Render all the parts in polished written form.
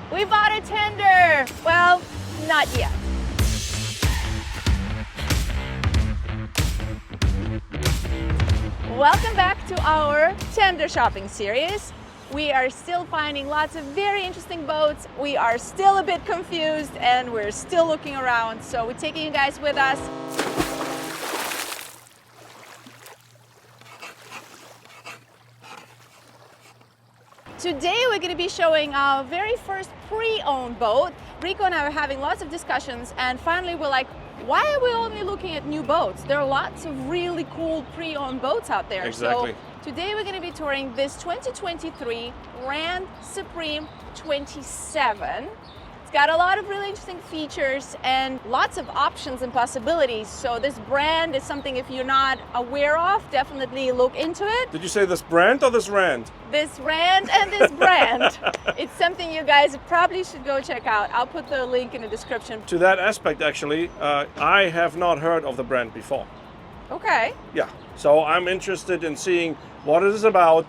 We bought a tender. Well, not yet. Welcome back to our tender shopping series. We are still finding lots of very interesting boats. We are still a bit confused and we're still looking around. So we're taking you guys with us. Today we're going to be showing our very first pre-owned boat. Rico and I are having lots of discussions and finally we're like, why are we only looking at new boats? There are lots of really cool pre-owned boats out there. Exactly. So today we're going to be touring this 2023 Rand Supreme 27. It's got a lot of really interesting features and lots of options and possibilities. So this brand is something, if you're not aware of, definitely look into it. Did you say this brand or this Rand? This Rand and this brand. It's something you guys probably should go check out. I'll put the link in the description. To that aspect, actually, I have not heard of the brand before. Okay. Yeah, so I'm interested in seeing what it is about.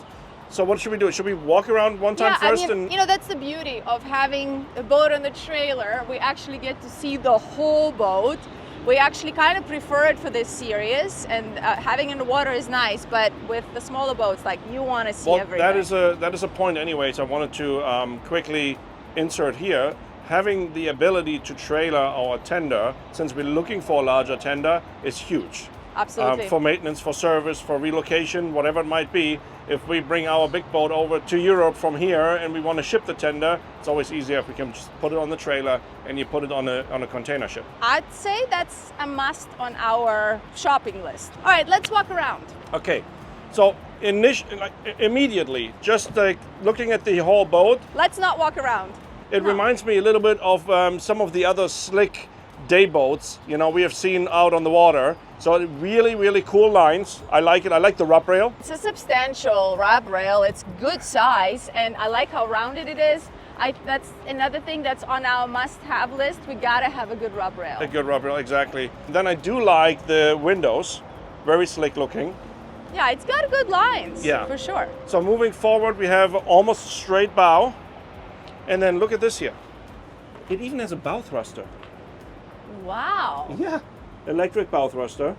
So what should we do? Should we walk around one time first? I mean, you know, that's the beauty of having a boat on the trailer. We actually get to see the whole boat. We actually kind of prefer it for this series, and having in the water is nice, but with the smaller boats, like, you want to see everything. That is a point anyways I wanted to quickly insert here. Having the ability to trailer our tender, since we're looking for a larger tender, is huge. Absolutely. For maintenance, for service, for relocation, whatever it might be. If we bring our big boat over to Europe from here and we want to ship the tender, it's always easier if we can just put it on the trailer and you put it on a container ship. I'd say that's a must on our shopping list. All right, let's walk around. Okay, so immediately, just like looking at the whole boat, Let's not walk around. it reminds me a little bit of some of the other slick day boats, you know, we have seen out on the water. So really, really cool lines. I like it. I like the rub rail. It's a substantial rub rail. It's good size, and I like how rounded it is. That's another thing that's on our must-have list. We gotta have a good rub rail. A good rub rail, exactly. Then I do like the windows, very slick looking. Yeah, it's got good lines. Yeah. For sure. So moving forward, we have almost straight bow, and then look at this here. It even has a bow thruster. Wow. Yeah. Electric bow thruster.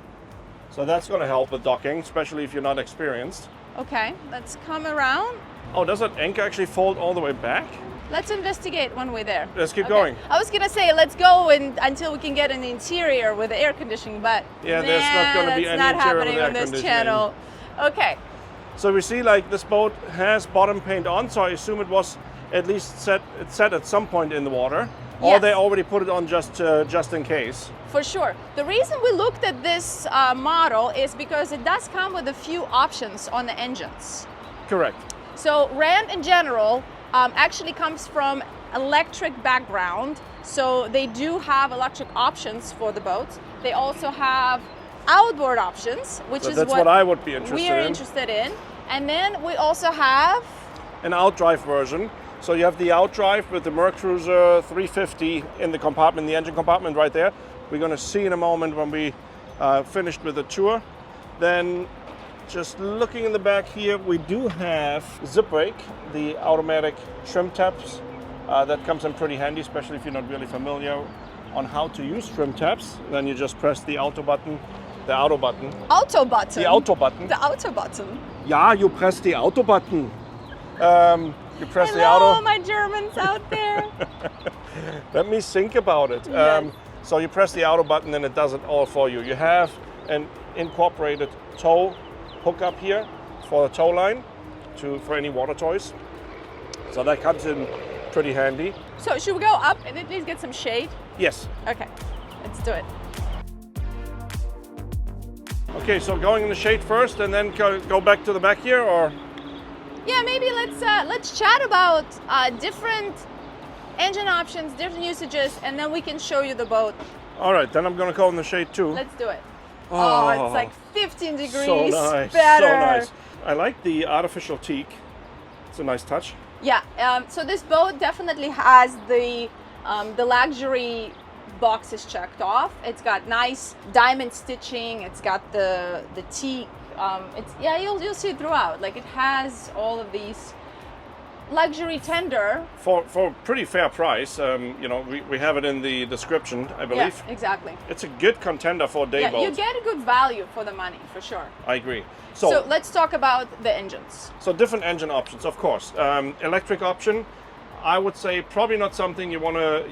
So that's going to help with docking, especially if you're not experienced. Okay, let's come around. Oh, does that anchor actually fold all the way back? Let's investigate when we're there. Let's keep Okay. going. I was gonna say let's go until we can get in the interior with the air conditioning, but Yeah, there's not gonna be that's any not interior with happening air on this conditioning. channel. Okay. So we see like this boat has bottom paint on, so I assume it was at least set at some point in the water. Or Yes. they already put it on just in case. For sure. The reason we looked at this model is because it does come with a few options on the engines. Correct. So Rand in general actually comes from electric background. So they do have electric options for the boats. They also have outboard options, which So is that's what I would be interested we are in. interested in. And then we also have An outdrive version. So you have the outdrive with the Mercruiser 350 in the compartment, the engine compartment right there. We're going to see in a moment when we finished with the tour. Then just looking in the back here, we do have zip brake, the automatic trim tabs. That comes in pretty handy, especially if you're not really familiar on how to use trim tabs. Then you just press the auto button. The auto button. auto button. The auto button. The auto button. Ja, you press the auto button. You press the Hello, auto. my Germans out there. Let me think about it. Yes. So you press the auto button and it does it all for you. You have an incorporated tow hookup here for the tow line for any water toys. So that comes in pretty handy. So should we go up and at least get some shade? Yes. Okay, let's do it. Okay, so going in the shade first and then go back to the back here, or? Yeah, maybe let's chat about different engine options, different usages, and then we can show you the boat. All right, then I'm gonna go in the shade too. Let's do it. Oh, it's like 15 degrees so nice, better. so nice. I like the artificial teak. It's a nice touch. Yeah, so this boat definitely has the luxury boxes checked off. It's got nice diamond stitching. It's got the teak. You'll see it throughout. Like, it has all of these luxury tender. For a pretty fair price. You know, we have it in the description, I believe. Yeah, exactly. It's a good contender for a day Yeah, boat. you get a good value for the money, for sure. I agree. So let's talk about the engines. So different engine options, of course. Electric option, I would say probably not something you want to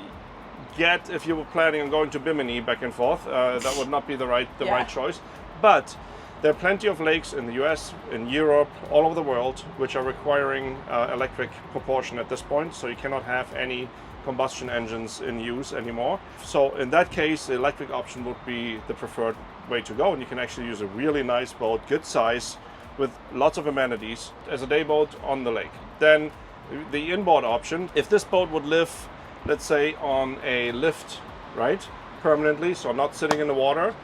get if you were planning on going to Bimini back and forth. That would not be the right choice. But there are plenty of lakes in the US, in Europe, all over the world, which are requiring electric propulsion at this point. So you cannot have any combustion engines in use anymore. So in that case, the electric option would be the preferred way to go. And you can actually use a really nice boat, good size, with lots of amenities as a day boat on the lake. Then the inboard option, if this boat would live, let's say, on a lift, right, permanently, so not sitting in the water,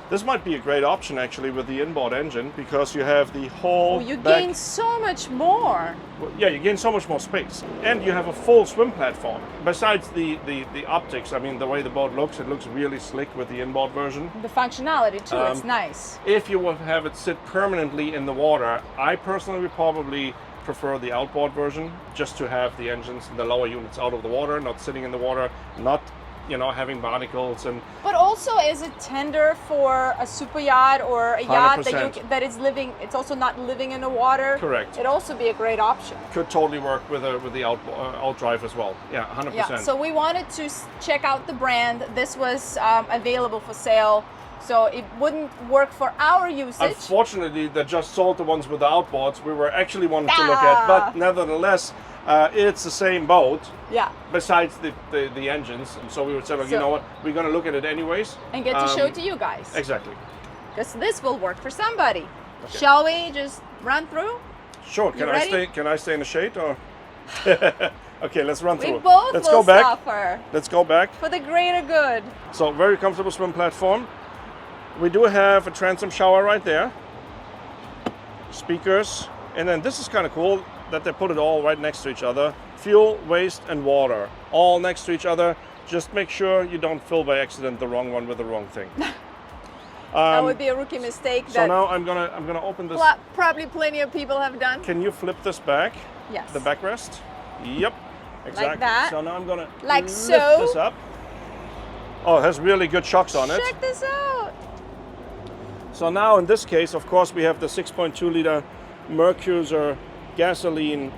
this might be a great option actually with the inboard engine, because you have the whole You back. gain so much more. Yeah, you gain so much more space, and you have a full swim platform. Besides the optics, I mean, the way the boat looks, it looks really slick with the inboard version. The functionality too, it's nice. If you would have it sit permanently in the water, I personally would probably prefer the outboard version, just to have the engines and the lower units out of the water, not sitting in the water, not, you know, having barnacles. And But also, is it tender for a super yacht or a yacht that 100%. that is living? It's also not living in the water. Correct. It'd also be a great option. could totally work with the outdrive as well. Yeah, 100%. Yeah. So we wanted to check out the brand. This was available for sale, so it wouldn't work for our usage. Unfortunately, they just sold the ones with the outboards we were actually wanting to look at, but nevertheless, it's the same boat. Yeah. Besides the engines, so we would say, well, you know what, we're going to look at it anyways. And get to show it to you guys. Exactly. Because this will work for somebody. Okay. Shall we just run through? Sure. Can I stay in the shade or? Okay, let's run through. We both let's will go back. suffer. Let's go back. For the greater good. So very comfortable swim platform. We do have a transom shower right there. Speakers, and then this is kind of cool that they put it all right next to each other. Fuel, waste, and water, all next to each other. Just make sure you don't fill by accident the wrong one with the wrong thing. That would be a rookie mistake. So now I'm gonna open this. Probably plenty of people have done. Can you flip this back? Yes. The backrest. Yep. Exactly. Like that. So now I'm gonna like lift so. this up. Oh, it has really good shocks on it. Check this out. So now in this case, of course, we have the 6.2 liter Mercruiser gasoline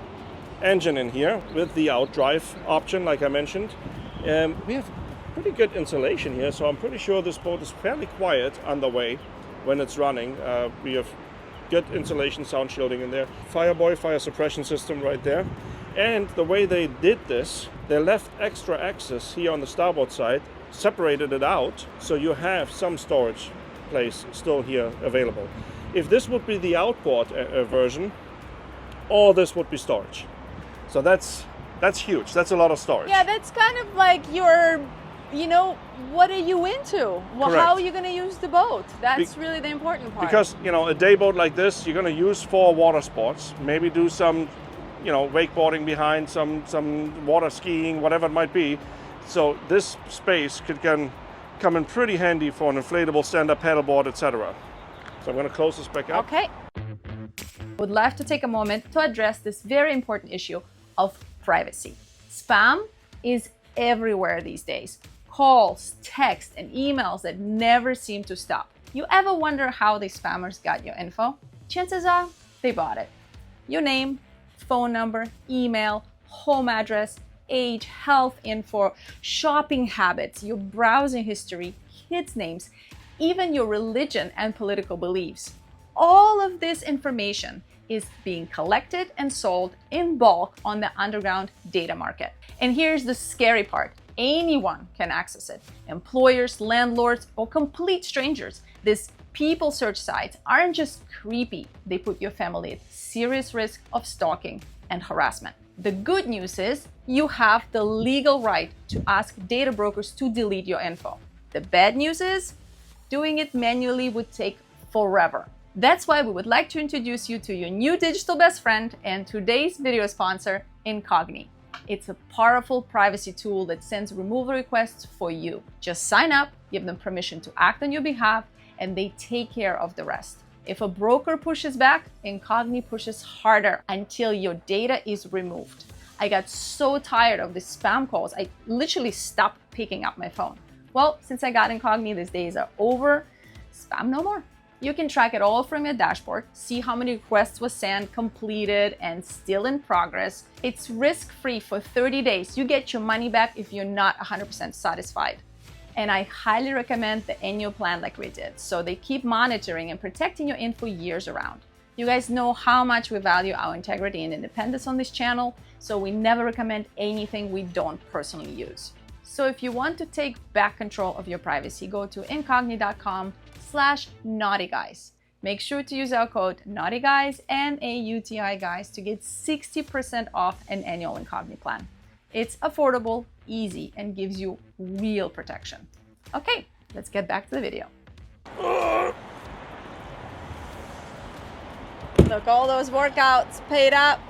engine in here with the outdrive option, like I mentioned. We have pretty good insulation here, so I'm pretty sure this boat is fairly quiet underway when it's running. We have good insulation, sound shielding in there. Fireboy fire suppression system right there. And the way they did this, they left extra access here on the starboard side, separated it out, so you have some storage place still here available. If this would be the outboard version, all this would be storage. So that's huge. That's a lot of storage. Yeah, that's kind of like your, you know, what are you into? Well, Correct. how are you going to use the boat? That's really the important part. Because, you know, a day boat like this, you're going to use for water sports. Maybe do some, you know, wakeboarding behind, some water skiing, whatever it might be. So this space can come in pretty handy for an inflatable stand-up paddleboard, etc. So I'm going to close this back up. Okay. Would like to take a moment to address this very important issue of privacy. Spam is everywhere these days. Calls, texts, and emails that never seem to stop. You ever wonder how the spammers got your info? Chances are they bought it. Your name, phone number, email, home address, age, health info, shopping habits, your browsing history, kids' names, even your religion and political beliefs. All of this information is being collected and sold in bulk on the underground data market. And here's the scary part. Anyone can access it. Employers, landlords, or complete strangers. These people search sites aren't just creepy. They put your family at serious risk of stalking and harassment. The good news is you have the legal right to ask data brokers to delete your info. The bad news is doing it manually would take forever. That's why we would like to introduce you to your new digital best friend and today's video sponsor, Incogni. It's a powerful privacy tool that sends removal requests for you. Just sign up, give them permission to act on your behalf, and they take care of the rest. If a broker pushes back, Incogni pushes harder until your data is removed. I got so tired of the spam calls, I literally stopped picking up my phone. Well, since I got Incogni, these days are over. Spam no more. You can track it all from your dashboard, see how many requests was sent, completed, and still in progress. It's risk-free for 30 days. You get your money back if you're not 100% satisfied. And I highly recommend the annual plan like we did. So they keep monitoring and protecting your info years around. You guys know how much we value our integrity and independence on this channel, so we never recommend anything we don't personally use. So if you want to take back control of your privacy, go to incogni.com/naughtyguys. Make sure to use our code NAUGHTYGUYS, NAUTI guys, to get 60% off an annual Incogni plan. It's affordable, easy, and gives you real protection. Okay, let's get back to the video. Look, all those workouts paid up,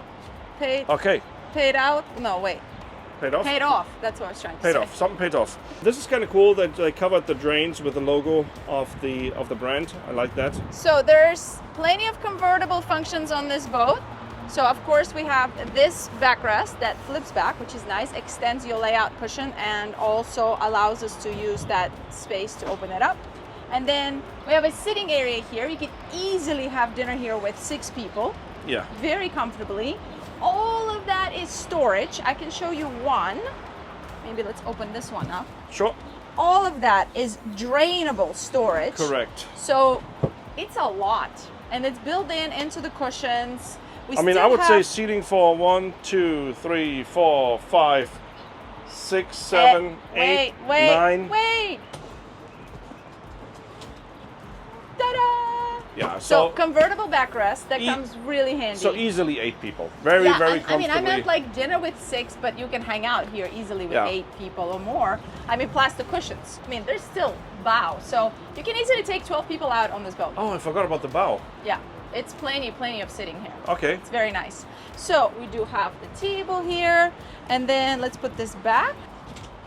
paid out. No, wait. Paid off? Paid off. That's what I was trying to say. Paid off. Something paid off. This is kind of cool that they covered the drains with the logo of the brand. I like that. So there's plenty of convertible functions on this boat. So of course we have this backrest that flips back, which is nice, extends your layout cushion and also allows us to use that space to open it up. And then we have a sitting area here. You can easily have dinner here with 6 people. Yeah. Very comfortably. All of that is storage. I can show you one. Maybe let's open this one up. Sure. All of that is drainable storage. Correct. So it's a lot. And it's built into the cushions. I would say seating for 1, 2, 3, 4, 5, 6, 7, 8, 9. Wait. Ta-da! Yeah. So convertible backrest that comes really handy. So easily 8 people. Very comfortably. I mean, I meant like dinner with 6, but you can hang out here easily with 8 people or more. I mean, plus the cushions. I mean, there's still bow, so you can easily take 12 people out on this boat. Oh, I forgot about the bow. Yeah. It's plenty of sitting here. Okay. It's very nice. So we do have the table here, and then let's put this back.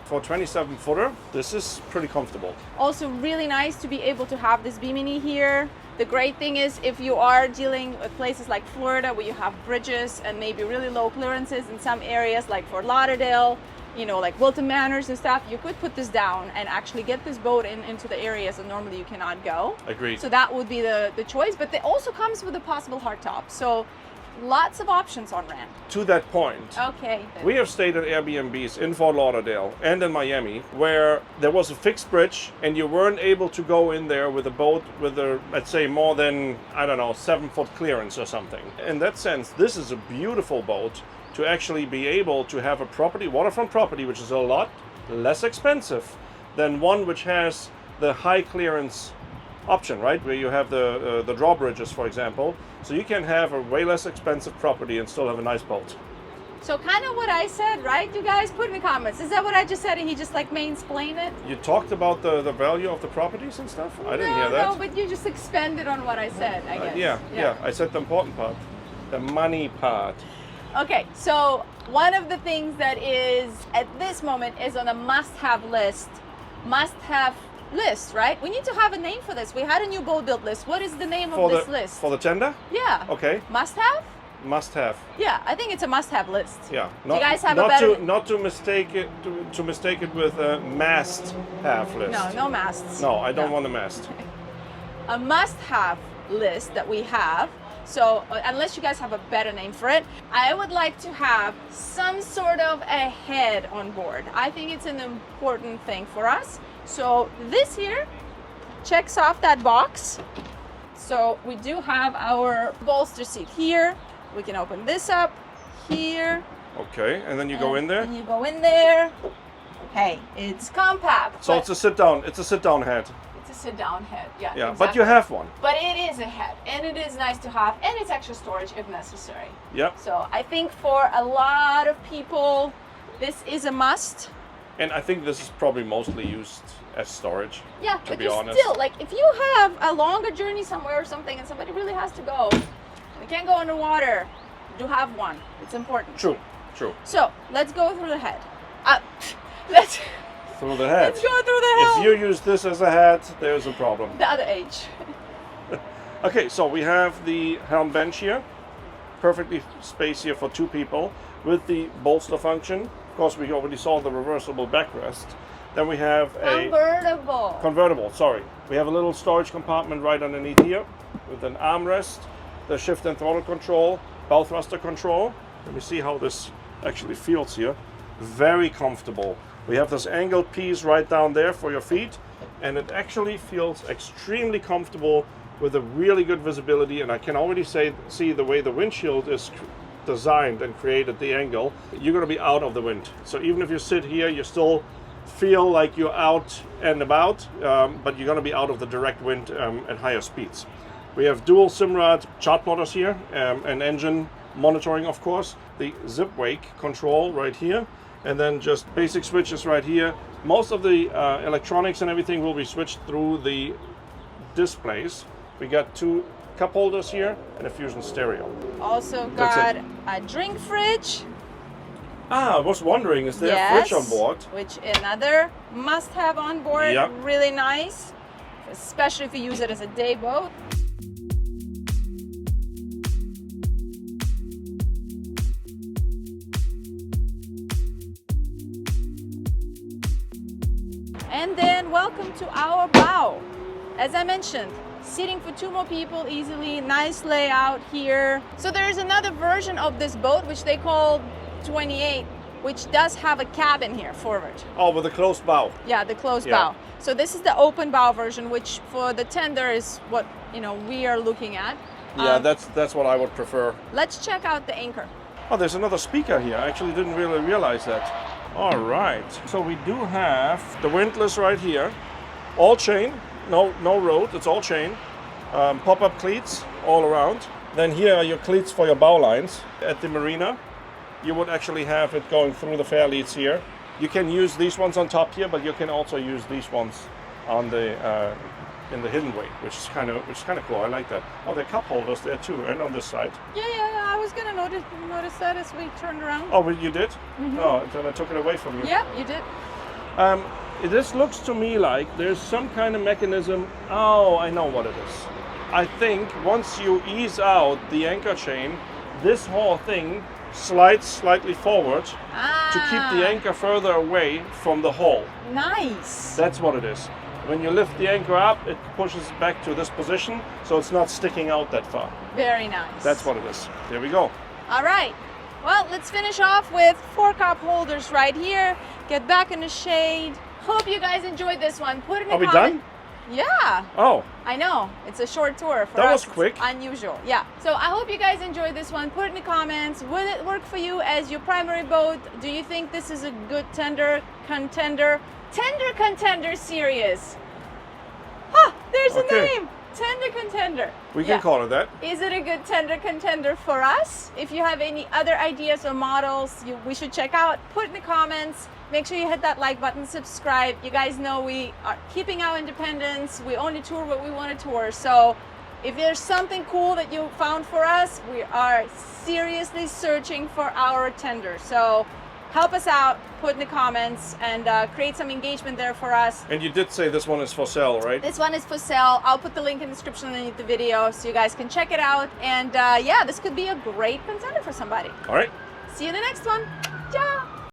For a 27-footer, this is pretty comfortable. Also really nice to be able to have this bimini here. The great thing is if you are dealing with places like Florida where you have bridges and maybe really low clearances in some areas like Fort Lauderdale, you know, like Wilton Manors and stuff, you could put this down and actually get this boat into the areas that normally you cannot go. Agreed. So that would be the choice, but it also comes with a possible hardtop. So lots of options on Rand. To that point, okay. We have stayed at Airbnbs in Fort Lauderdale and in Miami where there was a fixed bridge and you weren't able to go in there with a boat with a, let's say, more than, 7-foot clearance or something. In that sense, this is a beautiful boat to actually be able to have a waterfront property, which is a lot less expensive than one which has the high clearance option, right? Where you have the drawbridges, for example. So you can have a way less expensive property and still have a nice boat. So kind of what I said, right? You guys put in the comments. Is that what I just said and he just like mansplained it? You talked about the value of the properties and stuff? I didn't hear that. No, but you just expanded on what I said, I guess. Yeah. I said the important part. The money part. Okay, so one of the things that is at this moment is on a must-have list, right? We need to have a name for this. We had a new boat build list. What is the name of this list? For the tender? Yeah. Okay. Must-have? Must-have. Yeah, I think it's a must-have list. Yeah. Do you guys have a better? Not to mistake it with a must-have list. No masts. No, I don't want a mast. A must-have list that we have. So unless you guys have a better name for it, I would like to have some sort of a head on board. I think it's an important thing for us. So this here checks off that box. So we do have our bolster seat here. We can open this up here. Okay, and then you go in there? And you go in there. Hey, it's compact. So it's a sit-down head. Sit-down head, yeah. Exactly. But you have one. But it is a head, and it is nice to have, and it's extra storage if necessary. Yep. So I think for a lot of people, this is a must. And I think this is probably mostly used as storage. Yeah, to but be you're honest. still, like, if you have a longer journey somewhere or something, and somebody really has to go, they can't go underwater. Do have one. It's important. True. So let's go through the head. Through the head. Let's go through the head. If you use this as a head, there's a problem. The other H. Okay, so we have the helm bench here, perfectly spaced here for 2 people with the bolster function. Of course, we already saw the reversible backrest. Then we have a convertible. Sorry, we have a little storage compartment right underneath here with an armrest, the shift and throttle control, bow thruster control. Let me see how this actually feels here. Very comfortable. We have this angled piece right down there for your feet, and it actually feels extremely comfortable with a really good visibility. And I can already see the way the windshield is designed and created, the angle, you're going to be out of the wind. So even if you sit here, you still feel like you're out and about, but you're going to be out of the direct wind at higher speeds. We have dual Simrad chart plotters here, and engine monitoring, of course, the zip wake control right here, and then just basic switches right here. Most of the electronics and everything will be switched through the displays. We got 2 cup holders here and a Fusion stereo. Also got a drink fridge. I was wondering, is there a fridge on board? Which another must-have on board. Yep. Really nice, especially if you use it as a day boat. And then welcome to our bow. As I mentioned, seating for 2 more people easily, nice layout here. So there's another version of this boat which they call 28, which does have a cabin here forward. Oh, with a closed bow. Yeah, the closed bow. So this is the open bow version, which for the tender is what we are looking at. Yeah, that's what I would prefer. Let's check out the anchor. Oh, there's another speaker here. I actually didn't really realize that. All right, so we do have the windlass right here, all chain, no road, it's all chain. Pop-up cleats all around. Then here are your cleats for your bow lines. At the marina, you would actually have it going through the fair leads here. You can use these ones on top here, but you can also use these ones on the in the hidden way, which is kind of cool. I like that. Oh, there are cup holders there too, and on this side. Yeah. I was gonna notice that as we turned around. Oh, but you did? Mm-hmm. Oh, then I took it away from you. Yeah, you did. This looks to me like there's some kind of mechanism. Oh, I know what it is. I think once you ease out the anchor chain, this whole thing slides slightly forward to keep the anchor further away from the hull. Nice. That's what it is. When you lift the anchor up, it pushes back to this position, so it's not sticking out that far. Very nice. That's what it is. There we go. All right. Well, let's finish off with 4 cup holders right here. Get back in the shade. Hope you guys enjoyed this one. Put in a comment. Are we done? Yeah. Oh. I know. It's a short tour for us. That was quick. It's unusual. Yeah. So I hope you guys enjoyed this one. Put it in the comments. Will it work for you as your primary boat? Do you think this is a good tender contender series? There's a name. Tender contender. We can call it that. Is it a good tender contender for us? If you have any other ideas or models we should check out, put in the comments. Make sure you hit that like button, subscribe. You guys know we are keeping our independence. We only tour what we want to tour. So if there's something cool that you found for us, we are seriously searching for our tender. So help us out, put in the comments, and create some engagement there for us. And you did say this one is for sale, right? This one is for sale. I'll put the link in the description underneath the video so you guys can check it out. And yeah, this could be a great contender for somebody. All right. See you in the next one. Ciao.